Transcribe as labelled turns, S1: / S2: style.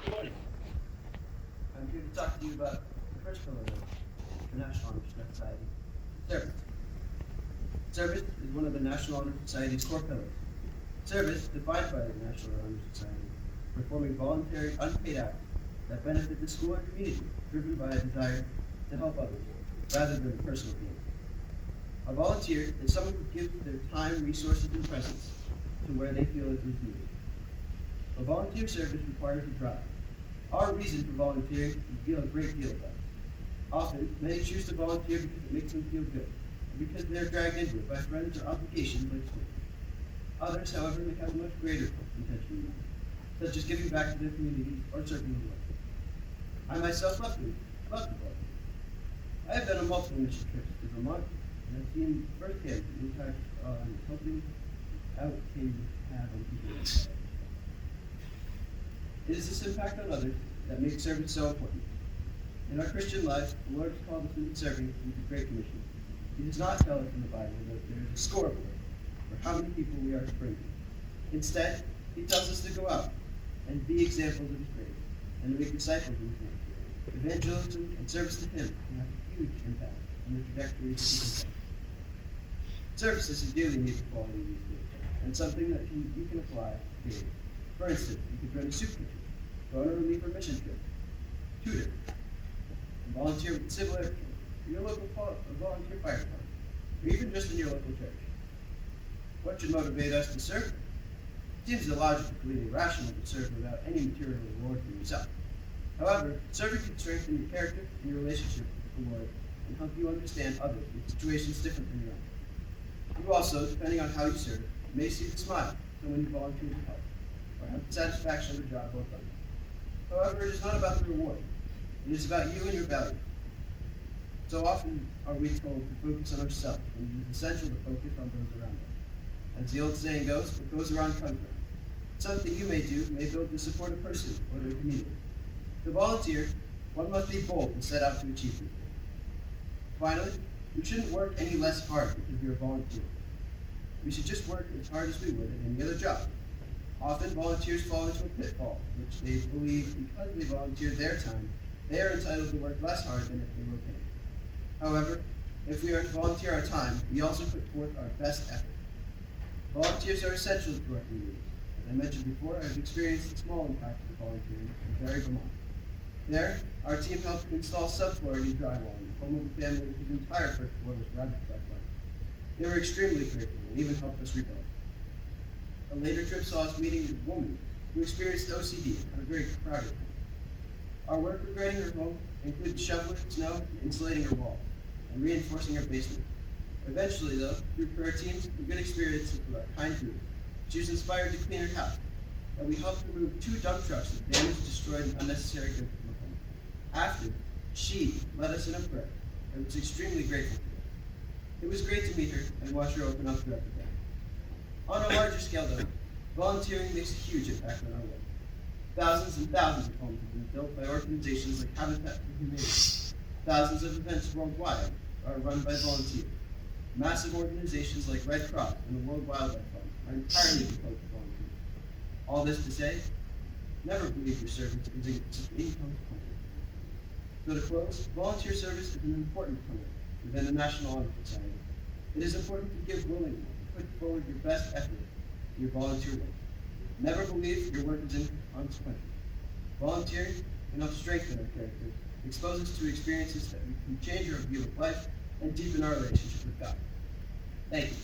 S1: Good morning. I'm here to talk to you about the first pillar of the National Honor Society, service. Service is one of the National Honor Society's core pillars. Service, defined by the National Honor Society, performing voluntary, unpaid acts that benefit the school and community, driven by a desire to help others, rather than a personal gain. A volunteer is someone who gives their time, resources, and presence to where they feel it is needed. A volunteer service requires a drive. Our reason for volunteering is feel a great deal about it. Often, many choose to volunteer because it makes them feel good, or because they are dragged into it by friends or obligations like school. Others, however, may have a much greater intention in mind, such as giving back to their communities or serving the world. I myself love to volunteer. I have been on multiple mission trips to Vermont, and I've seen firsthand the impact on helping out can have on people. It is this impact on others that makes service so important. In our Christian life, the Lord has called us into serving with the Great Commission. He does not tell us in the Bible that there is a scoreboard for how many people we are to bring. Instead, He tells us to go out and be examples of His grace and to make disciples of His name. Evangelism and service to Him can have a huge impact on the trajectory of people's lives. Service is a dearly needed quality these days, and something that you can apply daily. For instance, you could run a soup kitchen, go on a relief or mission trip, tutor, and volunteer with civil air patrol, your local volunteer fire department, or even just in your local church. What should motivate us to serve? It seems illogically irrational to serve without any material reward for yourself. However, serving can strengthen your character and your relationship with the Lord and help you understand others in situations different from your own. You also, depending on how you serve, may see the smile from when you volunteer to help, or have the satisfaction of the job well done. However, it is not about the reward. It is about you and your values. So often are we told to focus on ourselves, when it is essential to focus on those around us. As the old saying goes, what goes around comes around. Something you may do may build to support a person or their community. To volunteer, one must be bold and set out to achieve these goals. Finally, we shouldn't work any less hard because we are volunteering. We should just work as hard as we would at any other job. Often, volunteers fall into a pitfall, which they believe because they volunteer their time, they are entitled to work less hard than if they were paid. However, if we are to volunteer our time, we also put forth our best effort. Volunteers are essential to our communities. As I mentioned before, I have experienced a small impact of volunteering in Barre, Vermont. There, our team helped install subfloor drywall in the home of a family whose entire first floor was ravaged by flood. They were extremely grateful and even helped us rebuild. A later trip saw us meeting with a woman who experienced OCD and had a very crowded home. Our work regarding her home included shoveling snow and insulating her walls and reinforcing her basement. Eventually, though, through her teams and good experiences with our kind group, she was inspired to clean her house, and we helped remove 2 dump trucks of damaged, destroyed, and unnecessary goods from the home. After, she led us in a prayer and was extremely grateful to us. It was great to meet her and watch her open up throughout the day. On a larger scale, though, volunteering makes a huge impact on our work. Thousands and thousands of homes have been built by organizations like Habitat for Humanity. Thousands of events worldwide are run by volunteers. Massive organizations like Red Cross and the World Wildlife Fund are entirely composed of volunteers. All this to say, never believe your service is inconsequential. So to close, volunteer service is an important pillar within the National Honor Society. It is important to give willingly and put forward your best effort in your volunteer work. Never believe your work is inconsequential. Volunteering can help strengthen our character, expose us to experiences that can change our view of life, and deepen our relationship with God. Thank you.